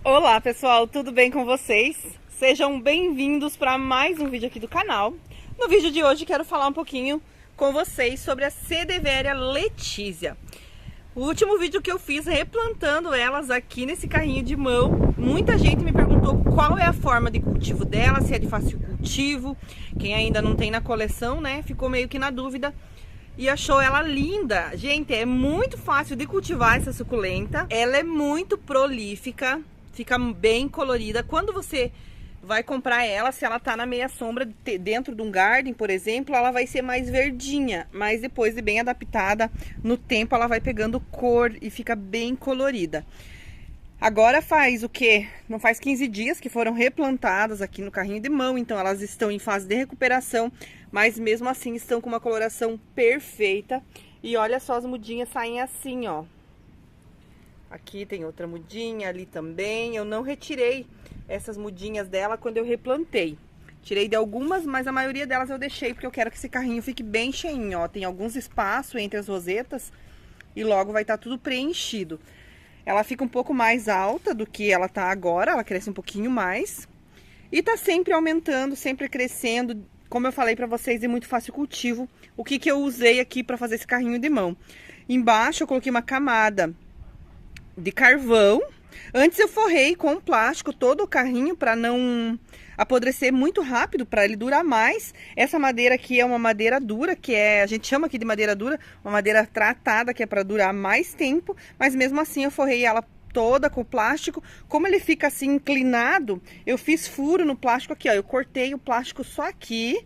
Olá pessoal, tudo bem com vocês? Sejam bem-vindos para mais um vídeo aqui do canal. No vídeo de hoje quero falar um pouquinho com vocês sobre a Sadeveria Letizia. O último vídeo que eu fiz replantando elas aqui nesse carrinho de mão, muita gente me perguntou qual é a forma de cultivo dela, se é de fácil cultivo. Quem ainda não tem na coleção, né, ficou meio que na dúvida e achou ela linda. Gente, é muito fácil de cultivar essa suculenta, ela é muito prolífica, fica bem colorida. Quando você vai comprar ela, se ela tá na meia sombra dentro de um garden, por exemplo, ela vai ser mais verdinha, mas depois de bem adaptada no tempo ela vai pegando cor e fica bem colorida. Agora faz o que? Não faz 15 dias que foram replantadas aqui no carrinho de mão, então elas estão em fase de recuperação, mas mesmo assim estão com uma coloração perfeita. E olha só, as mudinhas saem assim, ó. Aqui tem outra mudinha, ali também. Eu não retirei essas mudinhas dela quando eu replantei. Tirei de algumas, mas a maioria delas eu deixei porque eu quero que esse carrinho fique bem cheinho, ó. Tem alguns espaços entre as rosetas e logo vai estar tudo preenchido. Ela fica um pouco mais alta do que ela tá agora, ela cresce um pouquinho mais. E tá sempre aumentando, sempre crescendo. Como eu falei pra vocês, é muito fácil cultivo. O que eu usei aqui pra fazer esse carrinho de mão? Embaixo eu coloquei uma camada de carvão. Antes eu forrei com plástico todo o carrinho para não apodrecer muito rápido, para ele durar mais. Essa madeira aqui é uma madeira dura, a gente chama aqui de madeira dura, uma madeira tratada, que é para durar mais tempo, mas mesmo assim eu forrei ela toda com plástico. Como ele fica assim inclinado, eu fiz furo no plástico aqui, ó. Eu cortei o plástico só aqui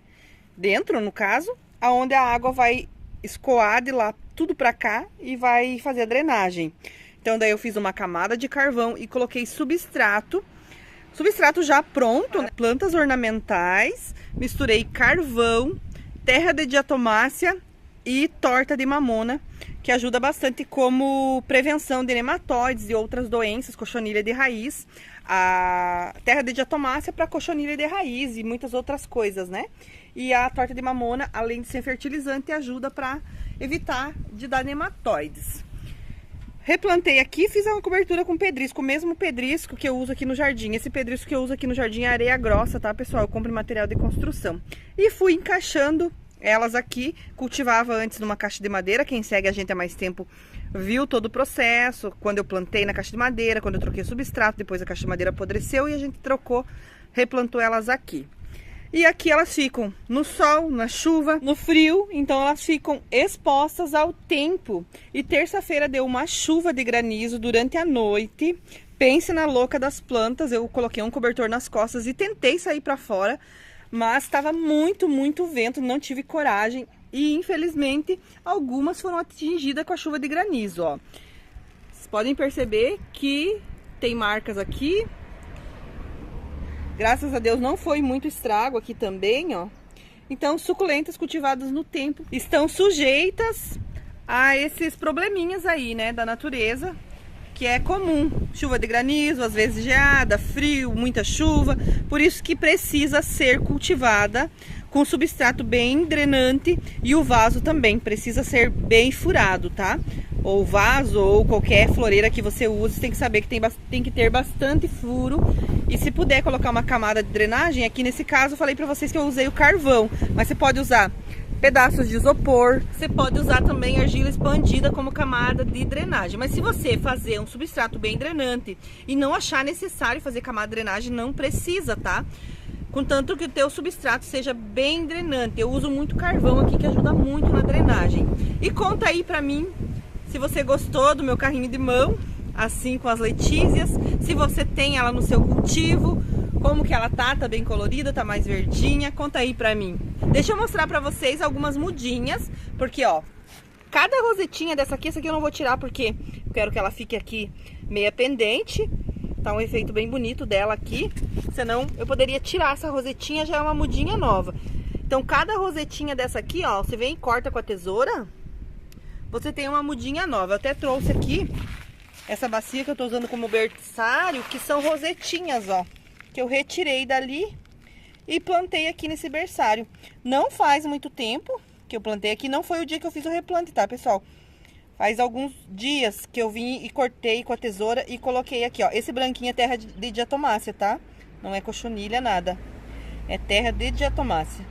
dentro, no caso, aonde a água vai escoar de lá tudo para cá e vai fazer a drenagem. Então daí eu fiz uma camada de carvão e coloquei substrato já pronto, né? Plantas ornamentais, misturei carvão, terra de diatomácea e torta de mamona, que ajuda bastante como prevenção de nematóides e outras doenças, cochonilha de raiz. A terra de diatomácea para cochonilha de raiz e muitas outras coisas, né? E a torta de mamona, além de ser fertilizante, ajuda para evitar de dar nematóides. Replantei aqui, fiz uma cobertura com pedrisco, o mesmo pedrisco que eu uso aqui no jardim. Esse pedrisco que eu uso aqui no jardim é areia grossa, tá, pessoal? Eu compro material de construção. E fui encaixando elas aqui. Cultivava antes numa caixa de madeira. Quem segue a gente há mais tempo viu todo o processo. Quando eu plantei na caixa de madeira, quando eu troquei o substrato, depois a caixa de madeira apodreceu e a gente trocou, replantou elas aqui. E aqui elas ficam no sol, na chuva, no frio, então elas ficam expostas ao tempo. E terça-feira deu uma chuva de granizo durante a noite. Pense na louca das plantas, eu coloquei um cobertor nas costas e tentei sair para fora, mas estava muito vento, não tive coragem. E infelizmente algumas foram atingidas com a chuva de granizo, ó. Vocês podem perceber que tem marcas aqui. Graças a Deus não foi muito estrago aqui também, ó. Então, suculentas cultivadas no tempo estão sujeitas a esses probleminhas aí, né, da natureza, que é comum. Chuva de granizo, às vezes geada, frio, muita chuva. Por isso que precisa ser cultivada com substrato bem drenante e o vaso também precisa ser bem furado, tá? Ou vaso ou qualquer floreira que você use, tem que saber que tem que ter bastante furo. E se puder colocar uma camada de drenagem, aqui nesse caso eu falei pra vocês que eu usei o carvão, mas você pode usar pedaços de isopor, você pode usar também argila expandida como camada de drenagem. Mas se você fazer um substrato bem drenante e não achar necessário fazer camada de drenagem, não precisa, tá? Contanto que o teu substrato seja bem drenante. Eu uso muito carvão aqui, que ajuda muito na drenagem. E conta aí pra mim se você gostou do meu carrinho de mão, assim com as letízias, se você tem ela no seu cultivo, como que ela tá bem colorida, tá mais verdinha, conta aí pra mim. Deixa eu mostrar pra vocês algumas mudinhas, porque ó, cada rosetinha dessa aqui, essa aqui eu não vou tirar porque eu quero que ela fique aqui meia pendente, tá um efeito bem bonito dela aqui, senão eu poderia tirar essa rosetinha, já é uma mudinha nova. Então cada rosetinha dessa aqui, ó, você vem e corta com a tesoura, você tem uma mudinha nova. Eu até trouxe aqui essa bacia que eu tô usando como berçário, que são rosetinhas, ó, que eu retirei dali e plantei aqui nesse berçário. Não faz muito tempo que eu plantei aqui, não foi o dia que eu fiz o replante, tá, pessoal? Faz alguns dias que eu vim e cortei com a tesoura e coloquei aqui, ó. Esse branquinho é terra de diatomácea, tá? Não é cochonilha, nada. É terra de diatomácea.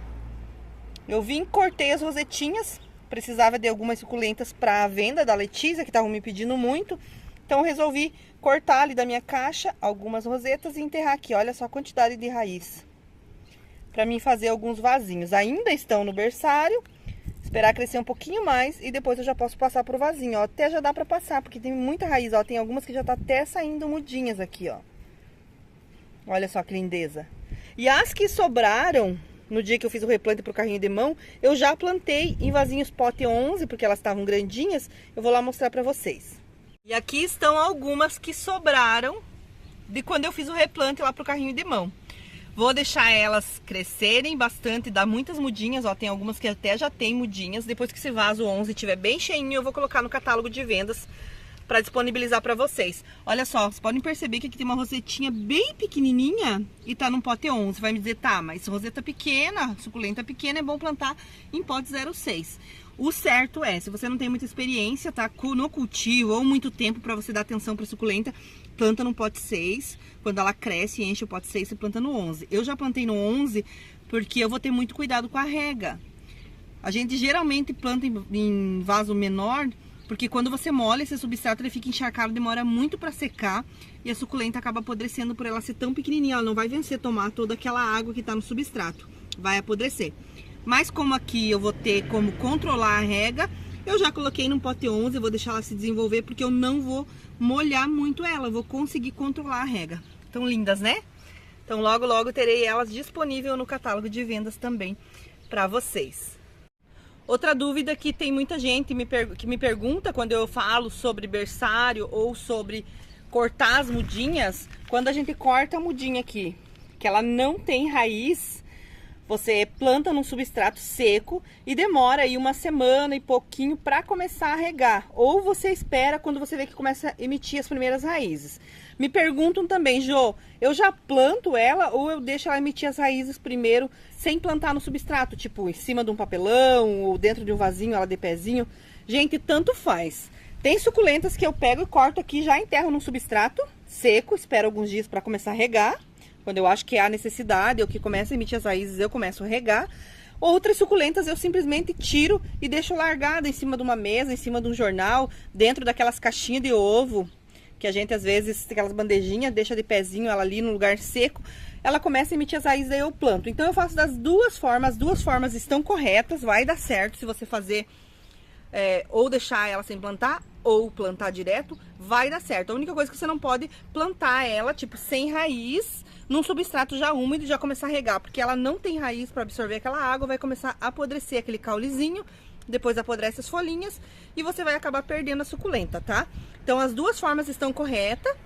Eu vim e cortei as rosetinhas. Precisava de algumas suculentas para venda da Letícia, que estavam me pedindo muito. Então eu resolvi cortar ali da minha caixa algumas rosetas e enterrar aqui. Olha só a quantidade de raiz. Para mim fazer alguns vasinhos. Ainda estão no berçário. Esperar crescer um pouquinho mais e depois eu já posso passar pro vasinho, ó. Até já dá pra passar, porque tem muita raiz, ó. Tem algumas que já tá até saindo mudinhas aqui, ó. Olha só que lindeza. E as que sobraram, no dia que eu fiz o replante pro carrinho de mão, eu já plantei em vasinhos pote 11, porque elas estavam grandinhas. Eu vou lá mostrar pra vocês. E aqui estão algumas que sobraram de quando eu fiz o replante lá pro carrinho de mão. Vou deixar elas crescerem bastante, dar muitas mudinhas, ó, tem algumas que até já tem mudinhas. Depois que esse vaso 11 estiver bem cheinho, eu vou colocar no catálogo de vendas para disponibilizar para vocês. Olha só, vocês podem perceber que aqui tem uma rosetinha bem pequenininha e tá num pote 11. Vai me dizer, tá, mas roseta pequena, suculenta pequena, é bom plantar em pote 06. O certo é, se você não tem muita experiência, tá, no cultivo ou muito tempo para você dar atenção para suculenta, planta no pote 6, quando ela cresce e enche o pote 6, você planta no 11. Eu já plantei no 11 porque eu vou ter muito cuidado com a rega. A gente geralmente planta em vaso menor, porque quando você molha esse substrato, ele fica encharcado, demora muito para secar e a suculenta acaba apodrecendo por ela ser tão pequenininha. Ela não vai vencer tomar toda aquela água que está no substrato, vai apodrecer. Mas como aqui eu vou ter como controlar a rega, eu já coloquei num pote 11, eu vou deixar ela se desenvolver porque eu não vou molhar muito ela, eu vou conseguir controlar a rega. Tão lindas, né? Então logo logo terei elas disponível no catálogo de vendas também para vocês. Outra dúvida que tem muita gente que me pergunta quando eu falo sobre berçário ou sobre cortar as mudinhas, quando a gente corta a mudinha aqui, que ela não tem raiz, você planta num substrato seco e demora aí uma semana e pouquinho para começar a regar. Ou você espera quando você vê que começa a emitir as primeiras raízes. Me perguntam também, Jô, eu já planto ela ou eu deixo ela emitir as raízes primeiro sem plantar no substrato? Tipo, em cima de um papelão ou dentro de um vasinho, ela de pezinho. Gente, tanto faz. Tem suculentas que eu pego e corto aqui, já enterro num substrato seco, espero alguns dias para começar a regar. Quando eu acho que há necessidade, ou que começa a emitir as raízes, eu começo a regar. Outras suculentas eu simplesmente tiro e deixo largada em cima de uma mesa, em cima de um jornal, dentro daquelas caixinhas de ovo, que a gente às vezes, aquelas bandejinhas, deixa de pezinho ela ali no lugar seco, ela começa a emitir as raízes, aí eu planto. Então eu faço das duas formas, as duas formas estão corretas, vai dar certo se você fazer ou deixar ela sem plantar, ou plantar direto, vai dar certo. A única coisa que você não pode plantar ela, tipo, sem raiz, num substrato já úmido e já começar a regar, porque ela não tem raiz para absorver aquela água, vai começar a apodrecer aquele caulezinho, depois apodrece as folhinhas e você vai acabar perdendo a suculenta, tá? Então as duas formas estão corretas,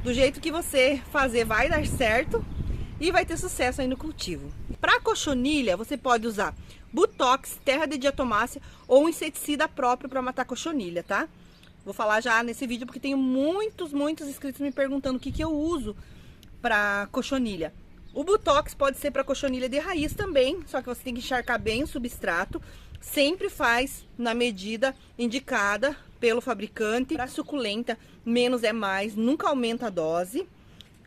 do jeito que você fazer vai dar certo e vai ter sucesso aí no cultivo. Para cochonilha, você pode usar Butox, terra de diatomácea ou um inseticida próprio para matar cochonilha, tá? Vou falar já nesse vídeo porque tenho muitos inscritos me perguntando o que eu uso para cochonilha. O Butox pode ser para cochonilha de raiz também, só que você tem que encharcar bem o substrato. Sempre faz na medida indicada pelo fabricante. Para suculenta, menos é mais, nunca aumenta a dose.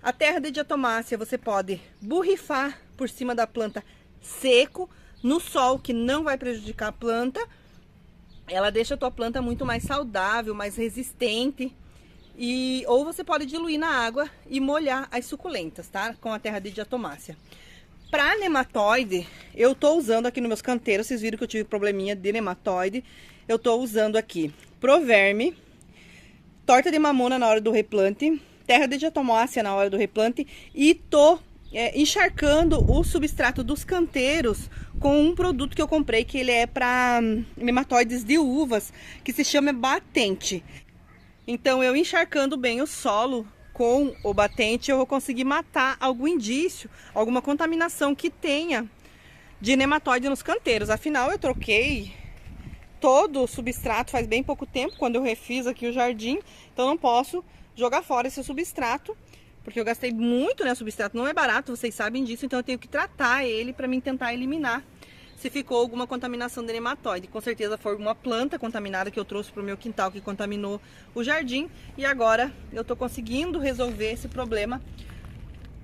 A terra de diatomácea você pode borrifar por cima da planta seco, no sol, que não vai prejudicar a planta. Ela deixa a tua planta muito mais saudável, mais resistente. Ou você pode diluir na água e molhar as suculentas, tá? Com a terra de diatomácea. Para nematóide, eu tô usando aqui nos meus canteiros, vocês viram que eu tive probleminha de nematóide. Eu tô usando aqui Proverme, torta de mamona na hora do replante, terra de diatomácea na hora do replante e tô encharcando o substrato dos canteiros com um produto que eu comprei, que ele é para nematóides de uvas, que se chama batente. Então eu encharcando bem o solo com o batente, eu vou conseguir matar algum indício, alguma contaminação que tenha de nematóide nos canteiros. Afinal, eu troquei todo o substrato faz bem pouco tempo, quando eu refiz aqui o jardim, então não posso jogar fora esse substrato, porque eu gastei muito, né? O substrato não é barato, vocês sabem disso, então eu tenho que tratar ele para mim tentar eliminar se ficou alguma contaminação de nematóide. Com certeza foi alguma planta contaminada que eu trouxe para o meu quintal que contaminou o jardim. E agora eu tô conseguindo resolver esse problema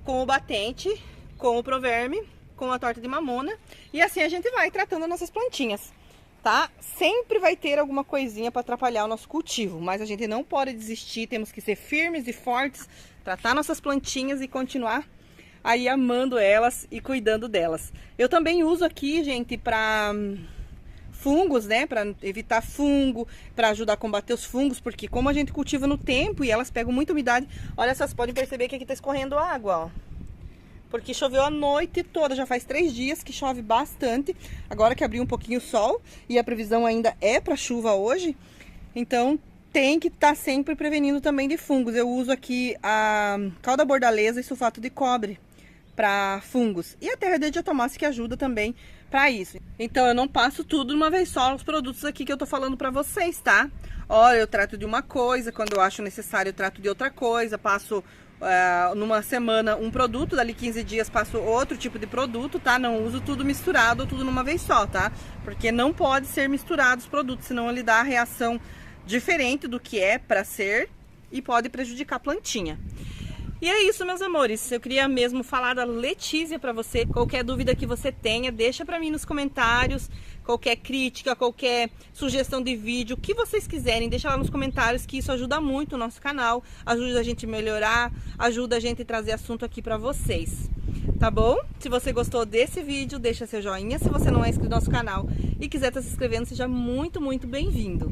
com o batente, com o Proverme, com a torta de mamona. E assim a gente vai tratando as nossas plantinhas, tá? Sempre vai ter alguma coisinha para atrapalhar o nosso cultivo, mas a gente não pode desistir, temos que ser firmes e fortes, tratar nossas plantinhas e continuar aí amando elas e cuidando delas. Eu também uso aqui, gente, para fungos, né? Para evitar fungo, para ajudar a combater os fungos, porque como a gente cultiva no tempo e elas pegam muita umidade, olha, vocês podem perceber que aqui tá escorrendo água, ó. Porque choveu a noite toda, já faz 3 dias que chove bastante. Agora que abriu um pouquinho o sol e a previsão ainda é para chuva hoje, então tem que estar sempre prevenindo também de fungos. Eu uso aqui a calda bordaleza e sulfato de cobre para fungos. E a terra de diatomácea que ajuda também para isso. Então eu não passo tudo de uma vez só os produtos aqui que eu tô falando para vocês, tá? Olha, eu trato de uma coisa, quando eu acho necessário eu trato de outra coisa, passo numa semana um produto, dali 15 dias passo outro tipo de produto, tá? Não uso tudo misturado ou tudo numa vez só, tá? Porque não pode ser misturado os produtos, senão ele dá a reação diferente do que é para ser e pode prejudicar a plantinha. E é isso, meus amores, eu queria mesmo falar da Letícia para você. Qualquer dúvida que você tenha, deixa para mim nos comentários. Qualquer crítica, qualquer sugestão de vídeo, o que vocês quiserem, deixa lá nos comentários, que isso ajuda muito o nosso canal, ajuda a gente a melhorar, ajuda a gente a trazer assunto aqui para vocês, tá bom? Se você gostou desse vídeo, deixa seu joinha. Se você não é inscrito no nosso canal e quiser estar se inscrevendo, seja muito, muito bem-vindo.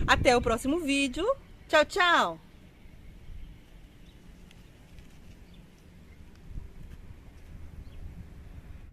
Até o próximo vídeo. Tchau, tchau!